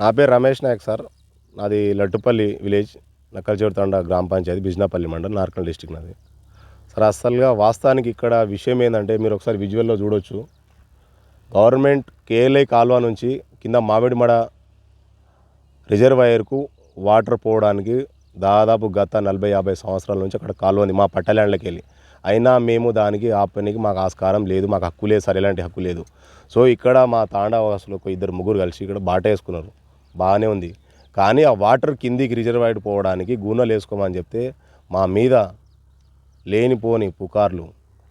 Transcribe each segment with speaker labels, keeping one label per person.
Speaker 1: నా పేరు రమేష్ నాయక్ సార్. నాది లట్టుపల్లి విలేజ్, నక్కలచేడు తండా గ్రామ పంచాయతీ, బిజినాపల్లి మండలం, నార్కల్ డిస్టిక్ నాది. సార్ అస్సలుగా వాస్తవానికి ఇక్కడ విషయం ఏందంటే మీరు ఒకసారి విజువల్‌లో చూడొచ్చు. గవర్నమెంట్ కేఎల్ఐ కాలువ నుంచి కింద మామిడిమడ రిజర్వాయర్‌కు వాటర్ పోవడానికి దాదాపు గత 40, 50 సంవత్సరాల నుంచి అక్కడ కాలువ ఉంది మా పట్ట ల్యాండ్‌లోకెళ్ళి. అయినా మేము దానికి ఆపనీకి మాకు ఆస్కారం లేదు, మాకు హక్కు లేదు సార్, ఎలాంటి హక్కు లేదు. సో ఇక్కడ మా తాండా వాసులు ఒక ఇద్దరు ముగ్గురు కలిసి ఇక్కడ బాట వేసుకున్నారు, బాగానే ఉంది. కానీ ఆ వాటర్ కిందికి రిజర్వాయర్ పోవడానికి గూనలు వేసుకోమని చెప్తే మా మీద లేనిపోని పుకార్లు,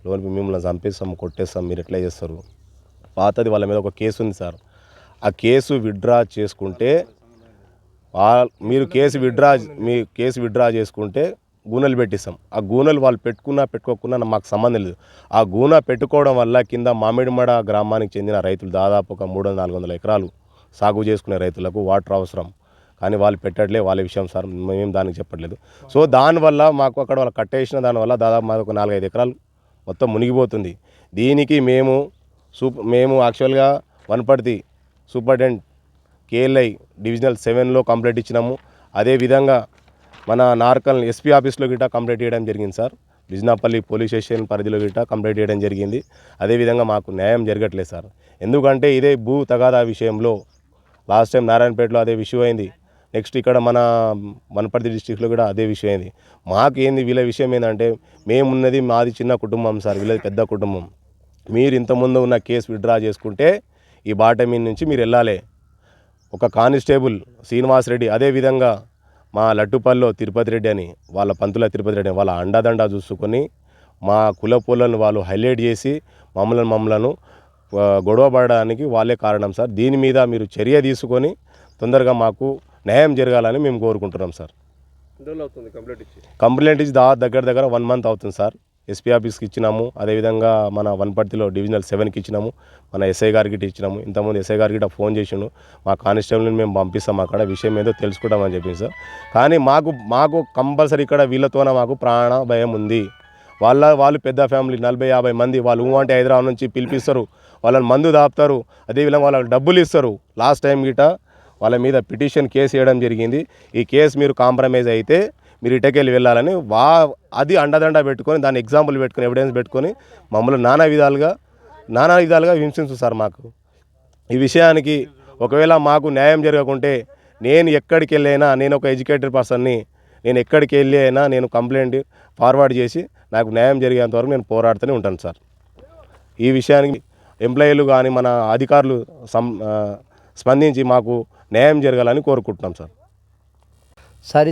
Speaker 1: లోని మిమ్మల్ని చంపేస్తాం, కొట్టేస్తాం, మీరు ఎట్లా చేస్తారు. పాతది వాళ్ళ మీద ఒక కేసు ఉంది సార్. ఆ కేసు విత్డ్రా చేసుకుంటే మీరు కేసు విత్డ్రా చేసుకుంటే గూనెలు పెట్టిస్తాం. ఆ గూనెలు వాళ్ళు పెట్టుకున్నా పెట్టుకోకున్నా మాకు సంబంధం లేదు. ఆ గూన పెట్టుకోవడం వల్ల కింద మామిడిమడ గ్రామానికి చెందిన రైతులు దాదాపు ఒక 300-400 ఎకరాలు సాగు చేసుకునే రైతులకు వాటర్ అవసరం. కానీ వాళ్ళు పెట్టట్లే, వాళ్ళ విషయం సార్, మేము దానికి చెప్పట్లేదు. సో దానివల్ల మాకు అక్కడ వాళ్ళు కట్టేసిన దానివల్ల దాదాపు మాకు ఒక 4-5 ఎకరాలు మొత్తం మునిగిపోతుంది. దీనికి మేము యాక్చువల్గా వనపర్తి సూపరింటెండెంట్ కేఎల్ఐ డివిజనల్ 7లో కంప్లైంట్ ఇచ్చినాము. అదేవిధంగా మన నార్కల్ ఎస్పీ ఆఫీస్లో గిట్ట కంప్లైంట్ చేయడం జరిగింది సార్. బిజినాపల్లి పోలీస్ స్టేషన్ పరిధిలో గిట్ట కంప్లైంట్ చేయడం జరిగింది. అదేవిధంగా మాకు న్యాయం జరగట్లేదు సార్. ఎందుకంటే ఇదే భూ తగాదా విషయంలో లాస్ట్ టైం నారాయణపేటలో అదే విషయం అయింది. నెక్స్ట్ ఇక్కడ మన వనపర్తి డిస్టిక్లో కూడా అదే విషయం అయింది. మాకేంది వీళ్ళ విషయం ఏంటంటే మేమున్నది మాది చిన్న కుటుంబం సార్, వీళ్ళది పెద్ద కుటుంబం. మీరు ఇంతకుముందు ఉన్న కేసు విత్డ్రా చేసుకుంటే ఈ బాట మీద నుంచి మీరు వెళ్ళాలి. ఒక కానిస్టేబుల్ శ్రీనివాస్ రెడ్డి, అదేవిధంగా మా లట్టుపల్లిలో తిరుపతి రెడ్డి అని, వాళ్ళ పంతుల తిరుపతి రెడ్డి అని, వాళ్ళ అండాదండా చూసుకొని మా కులపోలను వాళ్ళు హైలైట్ చేసి మమ్మలను గొడవ పడడానికి వాళ్ళే కారణం సార్. దీని మీద మీరు చర్య తీసుకొని తొందరగా మాకు న్యాయం జరగాలని మేము కోరుకుంటున్నాం సార్. కంప్లైంట్ ఇచ్చి దగ్గర 1 మంత్ అవుతుంది సార్. ఎస్పీ ఆఫీస్కి ఇచ్చినాము, అదేవిధంగా మన వనపర్తిలో డివిజనల్ 7కి ఇచ్చినాము, మన ఎస్ఐ గారికి ఇచ్చినాము. ఇంతకుముందు ఎస్ఐ గారికి ఫోన్ చేసిండు, మా కానిస్టేబుల్ని మేము పంపిస్తాం, అక్కడ విషయం ఏదో తెలుసుకుంటామని చెప్పింది సార్. కానీ మాకు కంపల్సరీ ఇక్కడ వీళ్ళతోనే మాకు ప్రాణ భయం ఉంది. వాళ్ళు పెద్ద ఫ్యామిలీ, 40-50 మంది. వాళ్ళు అంటే హైదరాబాద్ నుంచి పిలిపిస్తారు, వాళ్ళని మందు దాపుతారు, అదేవిధంగా వాళ్ళకి డబ్బులు ఇస్తారు. లాస్ట్ టైం గిట వాళ్ళ మీద పిటిషన్ కేసు వేయడం జరిగింది. ఈ కేసు మీరు కాంప్రమైజ్ అయితే మీరు ఇటకెళ్ళి వెళ్ళాలని అది అండదండ పెట్టుకొని, దాన్ని ఎగ్జాంపుల్ పెట్టుకొని, ఎవిడెన్స్ పెట్టుకొని మమ్మల్ని నానా విధాలుగా హింసించు సార్. మాకు ఈ విషయానికి ఒకవేళ మాకు న్యాయం జరగకుంటే నేను ఎక్కడికి వెళ్ళైనా, నేను ఒక ఎడ్యుకేటెడ్ పర్సన్ని, నేను ఎక్కడికి వెళ్ళి అయినా నేను కంప్లైంట్ ఫార్వర్డ్ చేసి నాకు న్యాయం జరిగేంత వరకు నేను పోరాడుతూనే ఉంటాను సార్. ఈ విషయానికి ఎంప్లాయీలు కానీ మన అధికారులు స్పందించి మాకు న్యాయం జరగాలని కోరుకుంటున్నాం సార్.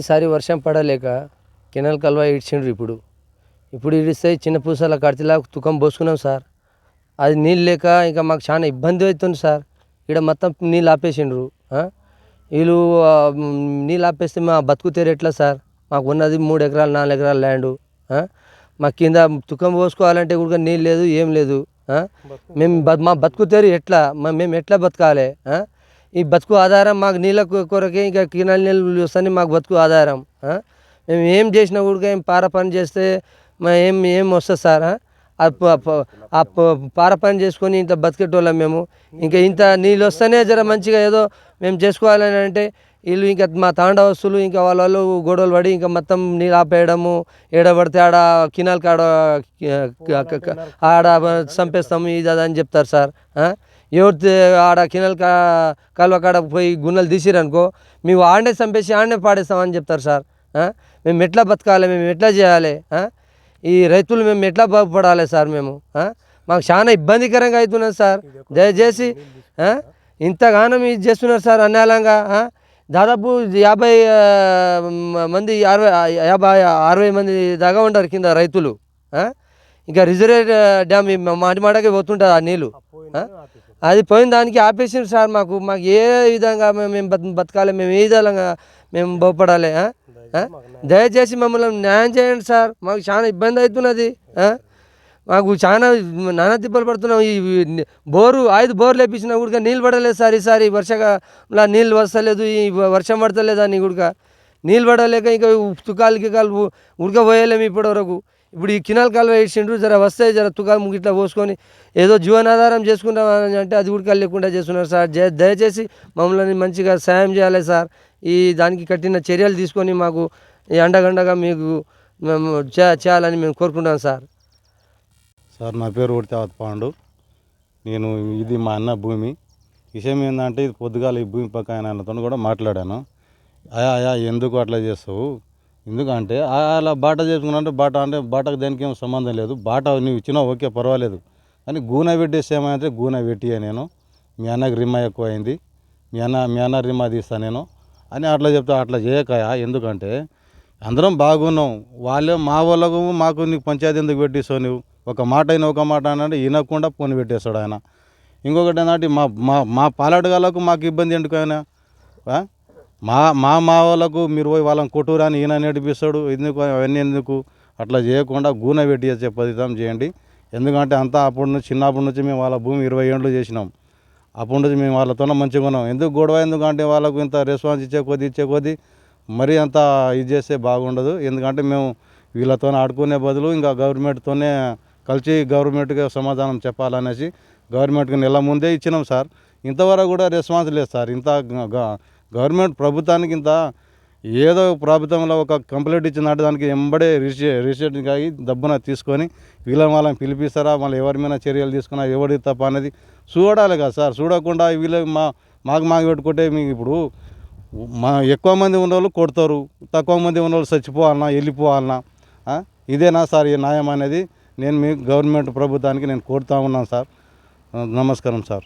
Speaker 2: సారి వర్షం పడలేక కెనాల్ కల్వా ఇడ్చిండ్రు. ఇప్పుడు ఇడిస్తే చిన్న పూసల కడితిలా తుకం పోసుకున్నాం సార్. అది నీళ్ళు లేక ఇంకా మాకు చాలా ఇబ్బంది అవుతుంది సార్. ఇక్కడ మొత్తం నీళ్ళు ఆపేసిండ్రు. వీళ్ళు నీళ్ళు ఆపేస్తే మా బతుకు తెరు ఎట్లా సార్? మాకు ఉన్నది 3 ఎకరాలు 4 ఎకరాల ల్యాండు. మా కింద తుకం పోసుకోవాలంటే కూడా నీళ్ళు లేదు, ఏం లేదు. మా బతుకు తెరు ఎట్లా? మేము ఎట్లా బతకాలి? ఈ బతుకు ఆధారం మాకు నీళ్ళ కొరకే, ఇంకా కినాల నీళ్ళు వస్తానే మాకు బతుకు ఆధారం. మేము ఏం చేసినా కూడా ఏం పార పని చేస్తే ఏం వస్తుంది సార్? ఆ పార పని చేసుకొని ఇంత బతికేటోళ్ళం మేము. ఇంకా ఇంత నీళ్ళు వస్తేనే జర మంచిగా ఏదో మేము చేసుకోవాలని అంటే వీళ్ళు ఇంకా మా తాండా వస్తువులు ఇంకా వాళ్ళు గొడవలు పడి ఇంకా మొత్తం నీళ్ళు ఆపేయడము, ఏడబడితే ఆడ కినాల్ కాడ ఆడ చంపేస్తాము, ఇది అని చెప్తారు సార్. ఎవరి ఆడ కినాల్ కాలువ కాడ పోయి గున్నలు తీసిరనుకో మేము ఆడనే చంపేసి ఆడనే పాడేస్తామని చెప్తారు సార్. మేము ఎట్లా బతకాలి? మేము ఎట్లా చేయాలి? ఈ రైతులు మేము ఎట్లా బాగుపడాలి సార్? మాకు చాలా ఇబ్బందికరంగా అవుతున్నది సార్. దయచేసి ఇంతగానం ఇది చేస్తున్నారు సార్ అన్యాయంగా. దాదాపు 50 మంది 60 మంది దాకా ఉంటారు కింద రైతులు. ఇంకా రిజర్వేర్ డ్యామ్ మాటిమాటకి పోతుంటుంది ఆ నీళ్ళు. అది పోయిన దానికి ఆపేసింది సార్. మాకు ఏ విధంగా మేము బతకాలి? మేము ఏ విధంగా మేము బాగుపడాలి? దయచేసి మమ్మల్ని న్యాయం చేయండి సార్. మాకు చాలా ఇబ్బంది అవుతున్నది. మాకు చాలా నానా తిప్పలు పడుతున్నాం. ఈ 5 బోర్లు వేపించినా కూడా నీళ్ళు పడలేదు సార్. ఈసారి వర్షంలో నీళ్ళు వస్తలేదు, ఈ వర్షం పడతలేదు అని కూడా నీళ్ళు పడలేక ఇంకా తుకాలు ఉడకపోయలేము ఇప్పటి వరకు. ఇప్పుడు ఈ కినాల్ కాలువ ఇచ్చిండ్రు, జర వస్తే జర తుకాలు ఇట్లా పోసుకొని ఏదో జీవనాధారం చేసుకుంటామని అంటే అది కూడా లేకుండా చేస్తున్నారు సార్. దయచేసి మమ్మల్ని మంచిగా సాయం చేయాలి సార్. ఈ దానికి కఠిన చర్యలు తీసుకొని మాకు ఈ అండగండగా మీకు మేము చేయాలని మేము కోరుకుంటాం సార్.
Speaker 3: సార్ నా పేరు ఉడితావత్ పాండు. నేను ఇది మా అన్న భూమి. విషయం ఏంటంటే ఇది పొద్దుగాల ఈ భూమి పక్క ఆయనతో కూడా మాట్లాడాను. అయా ఎందుకు అట్లా చేస్తావు, ఎందుకంటే అలా బాట చేసుకున్నా అంటే బాటకు దేనికి ఏం సంబంధం లేదు. బాట నువ్వు ఇచ్చినా ఓకే పర్వాలేదు, కానీ గూనె పెట్టేసి ఏమంటే గూనె పెట్టియా నేను, మీ అన్నకి రిమ్మ ఎక్కువ అయింది, మీ అన్న రిమ్మ తీస్తా నేను అని అట్లా చెప్తా. అట్లా చేయకయా, ఎందుకంటే అందరం బాగున్నాం. వాళ్ళే మా వాళ్ళకు మాకు నీకు పంచాయతీ ఎందుకు పెట్టిస్తావు, నువ్వు ఒక మాట అయినా ఒక మాట అంటే వినకుండా ఫోన్ పెట్టేస్తాడు ఆయన. ఇంకొకటి ఏంటంటే మా పాలాటగాళ్ళకు మాకు ఇబ్బంది ఎందుకు ఆయన, మా వాళ్ళకు మీరు పోయి వాళ్ళని కొట్టురా అని ఈయన నడిపిస్తాడు. ఎందుకు అవన్నీ ఎందుకు, అట్లా చేయకుండా గూనె పెట్టి చెప్పదితం చేయండి. ఎందుకంటే అంతా చిన్నప్పటి నుంచి మేము వాళ్ళ భూమి 20 ఏళ్ళు చేసినాం. అప్పటి నుంచి మేము వాళ్ళతోనే మంచిగా ఉన్నాం. ఎందుకు గొడవ, ఎందుకంటే వాళ్ళకు ఇంత రెస్పాన్స్ ఇచ్చే కొద్దీ మరీ అంత ఇది చేస్తే బాగుండదు. ఎందుకంటే మేము వీళ్ళతో ఆడుకునే బదులు ఇంకా గవర్నమెంట్తోనే కలిసి గవర్నమెంట్గా సమాధానం చెప్పాలనేసి గవర్నమెంట్కి నెల ముందే ఇచ్చినాం సార్. ఇంతవరకు కూడా రెస్పాన్స్ లేదు సార్. ఇంత గవర్నమెంట్ ప్రభుత్వానికి ఇంత ఏదో ప్రభుత్వంలో ఒక కంప్లైంట్ ఇచ్చినట్టు దానికి ఎంబడే రిజిస్ట్రేషన్ కాగి దబ్బున తీసుకొని వాళ్ళని పిలిపిస్తారా, మళ్ళీ ఎవరి మీద చర్యలు తీసుకున్నా ఎవరి తప్ప అనేది చూడాలి కదా సార్. చూడకుండా వీళ్ళు మాకు పెట్టుకుంటే మీకు ఇప్పుడు ఎక్కువ మంది ఉన్నవాళ్ళు కొడతారు, తక్కువ మంది ఉన్నవాళ్ళు చచ్చిపోవాలన్నా వెళ్ళిపోవాలన్నా, ఇదేనా సార్ ఈ న్యాయం అనేది నేను మీ గవర్నమెంట్ ప్రభుత్వానికి నేను కోరుతా ఉన్నాను సార్. నమస్కారం సార్.